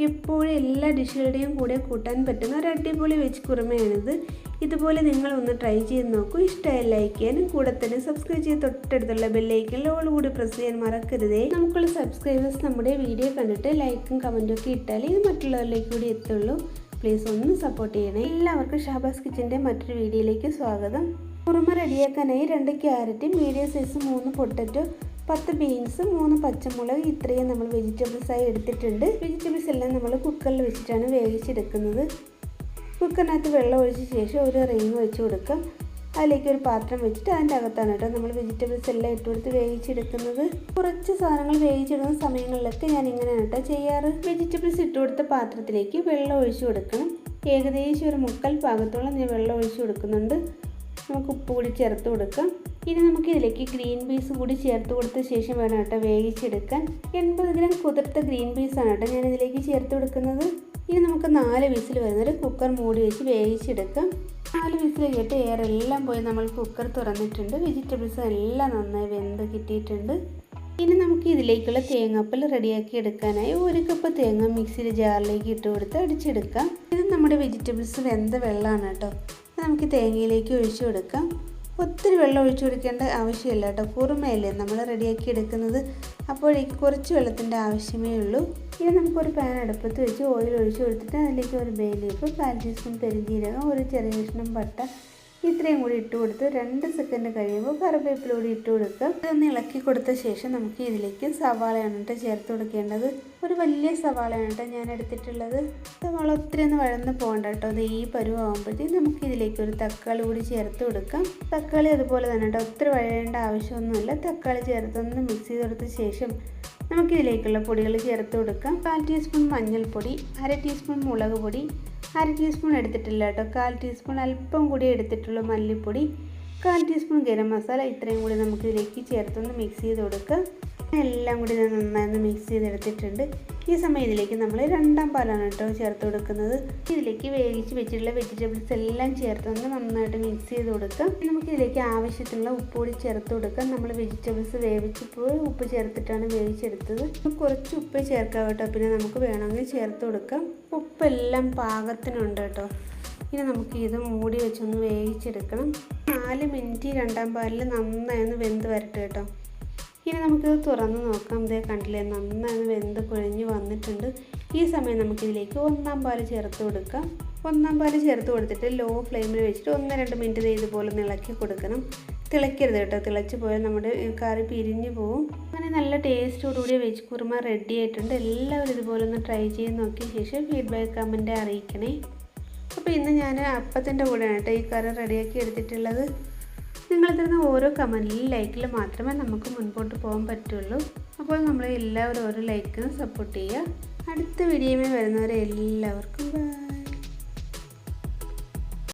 എപ്പോഴും എല്ലാ ഡിഷുകളുടെയും കൂടെ കൂട്ടാൻ പറ്റുന്ന ഒരു അടിപൊളി വെജ് കുറുമയാണിത്. ഇതുപോലെ നിങ്ങളൊന്ന് ട്രൈ ചെയ്ത് നോക്കൂ. ഇഷ്ടമായ ലൈക്ക് ചെയ്യാനും കൂടെ തന്നെ സബ്സ്ക്രൈബ് ചെയ്ത് തൊട്ടടുത്തുള്ള ബെല്ലൈക്കനിൽ ഓൾ കൂടി പ്രസ് ചെയ്യാൻ മറക്കരുതേ. നമുക്കുള്ള സബ്സ്ക്രൈബേഴ്സ് നമ്മുടെ വീഡിയോ കണ്ടിട്ട് ലൈക്കും കമൻറ്റും ഒക്കെ ഇട്ടാലേ ഇത് മറ്റുള്ളവരിലേക്ക് കൂടി എത്തുള്ളൂ. പ്ലീസ് ഒന്ന് സപ്പോർട്ട് ചെയ്യണേ. എല്ലാവർക്കും ഷാബാസ് കിച്ചൻ്റെ മറ്റൊരു വീഡിയോയിലേക്ക് സ്വാഗതം. കുറുമ റെഡിയാക്കാനായി 2 carrot, medium size 3 potato, 10 beans, 3 പച്ചമുളക്, ഇത്രയും നമ്മൾ വെജിറ്റബിൾസായി എടുത്തിട്ടുണ്ട്. വെജിറ്റബിൾസ് എല്ലാം നമ്മൾ കുക്കറിൽ വെച്ചിട്ടാണ് വേവിച്ചെടുക്കുന്നത്. കുക്കറിനകത്ത് വെള്ളം ഒഴിച്ച ശേഷം ഒരു റിങ് വെച്ച് കൊടുക്കാം. അതിലേക്ക് ഒരു പാത്രം വെച്ചിട്ട് അതിൻ്റെ അകത്താണ് കേട്ടോ നമ്മൾ വെജിറ്റബിൾസ് എല്ലാം ഇട്ട് കൊടുത്ത് വേവിച്ചെടുക്കുന്നത്. കുറച്ച് സാധനങ്ങൾ വേവിച്ചെടുക്കുന്ന സമയങ്ങളിലൊക്കെ ഞാൻ ഇങ്ങനെയാണ് കേട്ടോ ചെയ്യാറ്. വെജിറ്റബിൾസ് ഇട്ട് കൊടുത്ത പാത്രത്തിലേക്ക് വെള്ളം ഒഴിച്ചു കൊടുക്കണം. ഏകദേശം ഒരു 1/4 ഭാഗത്തോളം ഞാൻ വെള്ളം ഒഴിച്ചു കൊടുക്കുന്നുണ്ട്. നമുക്ക് ഉപ്പ് കൂടി ചേർത്ത് കൊടുക്കാം. ഇനി നമുക്ക് ഇതിലേക്ക് ഗ്രീൻ പീസ് കൂടി ചേർത്ത് കൊടുത്ത ശേഷം വേണം കേട്ടോ വേവിച്ചെടുക്കാൻ. 80 ഗ്രാം കുതിർത്ത ഗ്രീൻ പീസാണ് കേട്ടോ ഞാൻ ഇതിലേക്ക് ചേർത്ത് കൊടുക്കുന്നത്. ഇനി നമുക്ക് 4 വിസിൽ വരുന്നൊരു കുക്കർ മൂടി വെച്ച് വേവിച്ചെടുക്കാം. 4 വിസിൽ കേട്ട് എയറെല്ലാം പോയി നമ്മൾ കുക്കർ തുറന്നിട്ടുണ്ട്. വെജിറ്റബിൾസ് എല്ലാം നന്നായി വെന്ത് കിട്ടിയിട്ടുണ്ട്. ഇനി നമുക്ക് ഇതിലേക്കുള്ള തേങ്ങാപ്പാൽ റെഡിയാക്കി എടുക്കാനായി 1 കപ്പ് തേങ്ങ മിക്സിയുടെ ജാറിലേക്ക് ഇട്ട് കൊടുത്ത് അടിച്ചെടുക്കാം. ഇത് നമ്മുടെ വെജിറ്റബിൾസ് വെന്ത വെള്ളമാണ് കേട്ടോ. നമുക്ക് തേങ്ങയിലേക്ക് ഒഴിച്ചു കൊടുക്കാം. ഒത്തിരി വെള്ളം ഒഴിച്ചു കൊടുക്കേണ്ട ആവശ്യമില്ല കേട്ടോ. കുറുമയല്ലേ നമ്മൾ റെഡിയാക്കി എടുക്കുന്നത്, അപ്പോഴേക്ക് കുറച്ച് വെള്ളത്തിൻ്റെ ആവശ്യമേ ഉള്ളൂ. ഇനി നമുക്കൊരു പാൻ അടുപ്പത്ത് വെച്ച് ഓയിൽ ഒഴിച്ചു കൊടുത്തിട്ട് അതിലേക്ക് ഒരു ബേ ലീഫ്, 1/4 ടീസ്പൂൺ പെരുംജീരകം, ഒരു ചെറിയ കഷ്ണം പട്ട, ഇത്രയും കൂടി ഇട്ട് കൊടുത്ത് 2 സെക്കൻഡ് കഴിയുമ്പോൾ കറിവേപ്പില കൂടി ഇട്ട് കൊടുക്കുക. ഇതൊന്ന് ഇളക്കി കൊടുത്ത ശേഷം നമുക്ക് ഇതിലേക്ക് സവാളയാണ് കേട്ടോ ചേർത്ത് കൊടുക്കേണ്ടത്. ഒരു വലിയ സവാളയാണ് കേട്ടോ ഞാൻ എടുത്തിട്ടുള്ളത്. സവാള ഒത്തിരി ഒന്ന് വഴന്ന് പോകണ്ട കേട്ടോ. അത് ഈ പരുവാകുമ്പോഴത്തേക്കും നമുക്ക് ഇതിലേക്ക് ഒരു തക്കാളി കൂടി ചേർത്ത് കൊടുക്കാം. തക്കാളി അതുപോലെ തന്നെ കേട്ടോ, ഒത്തിരി വഴയേണ്ട ആവശ്യമൊന്നുമില്ല. തക്കാളി ചേർത്തൊന്ന് മിക്സ് ചെയ്ത് കൊടുത്ത ശേഷം നമുക്കിതിലേക്കുള്ള പൊടികൾ ചേർത്ത് കൊടുക്കാം. 1/4 ടീസ്പൂൺ മഞ്ഞൾപ്പൊടി, 1/2 ടീസ്പൂൺ മുളക് പൊടി, 1/2 ടീസ്പൂൺ എടുത്തിട്ടില്ല കേട്ടോ, 1/4 ടീസ്പൂൺ അല്പം കൂടി എടുത്തിട്ടുള്ളൂ മല്ലിപ്പൊടി, 1/4 ടീസ്പൂൺ ഗരം മസാല, ഇത്രയും കൂടി നമുക്ക് ഇതിലേക്ക് ചേർത്തൊന്ന് മിക്സ് ചെയ്ത് കൊടുക്കാം. എല്ലാം കൂടി നന്നായി മിക്സ് ചെയ്തെടുത്തിട്ടുണ്ട്. ഈ സമയം ഇതിലേക്ക് നമ്മൾ 2ാം പാലാണ് കേട്ടോ ചേർത്ത് കൊടുക്കുന്നത്. ഇതിലേക്ക് വേവിച്ച് വെച്ചിട്ടുള്ള വെജിറ്റബിൾസ് എല്ലാം ചേർത്തൊന്ന് നന്നായിട്ട് മിക്സ് ചെയ്ത് കൊടുക്കാം. നമുക്ക് ഇതിലേക്ക് ആവശ്യത്തിനുള്ള ഉപ്പ് കൂടി ചേർത്ത് കൊടുക്കാം. നമ്മൾ വെജിറ്റബിൾസ് വേവിച്ചപ്പോൾ ഉപ്പ് ചേർത്തിട്ടാണ് വേവിച്ചെടുത്തത്. കുറച്ച് ഉപ്പ് ചേർക്കാം കേട്ടോ, പിന്നെ നമുക്ക് വേണമെങ്കിൽ ചേർത്ത് കൊടുക്കാം. ഉപ്പെല്ലാം പാകത്തിനുണ്ട് കേട്ടോ. ഇനി നമുക്ക് ഇത് മൂടി വെച്ചൊന്ന് വേവിച്ചെടുക്കണം. 4 മിനിറ്റ് 2ാം പാലിൽ നന്നായി ഒന്ന് വെന്ത് വരട്ടെ കേട്ടോ. ഇനി നമുക്കിത് തുറന്ന് നോക്കാം. ഇതേ കണ്ടില്ലേ, നന്നായി വെന്ത് കുഴഞ്ഞ് വന്നിട്ടുണ്ട്. ഈ സമയം നമുക്കിതിലേക്ക് 1ാം പാല് ചേർത്ത് കൊടുക്കാം. 1ാം പാല് ചേർത്ത് കൊടുത്തിട്ട് ലോ ഫ്ലെയിമിൽ വെച്ചിട്ട് 1-2 മിനിറ്റ് ഇതുപോലെ ഇളക്കി കൊടുക്കണം. തിളയ്ക്കരുത് കേട്ടോ, തിളച്ച് പോയാൽ നമ്മുടെ കറി പിരിഞ്ഞു പോവും. അങ്ങനെ നല്ല ടേസ്റ്റോടുകൂടി വെജ് കുറുമ റെഡി ആയിട്ടുണ്ട്. എല്ലാവരും ഇതുപോലെ ഒന്ന് ട്രൈ ചെയ്ത് നോക്കിയ ശേഷം ഫീഡ്ബാക്ക് കമൻറ്റ് അറിയിക്കണേ. അപ്പോൾ ഇന്ന് ഞാൻ അപ്പത്തിൻ്റെ കൂടെയാണ് കേട്ടോ ഈ കറി റെഡിയാക്കി എടുത്തിട്ടുള്ളത്. നിങ്ങൾ തരുന്ന ഓരോ കമൻറ്റിലും ലൈക്കിൽ മാത്രമേ നമുക്ക് മുൻപോട്ട് പോകാൻ പറ്റുള്ളൂ. അപ്പോൾ നമ്മൾ എല്ലാവരും ഓരോ ലൈക്കിനും സപ്പോർട്ട് ചെയ്യുക. അടുത്ത വീഡിയോയിൽ വരുന്നവരെ എല്ലാവർക്കും ബൈ.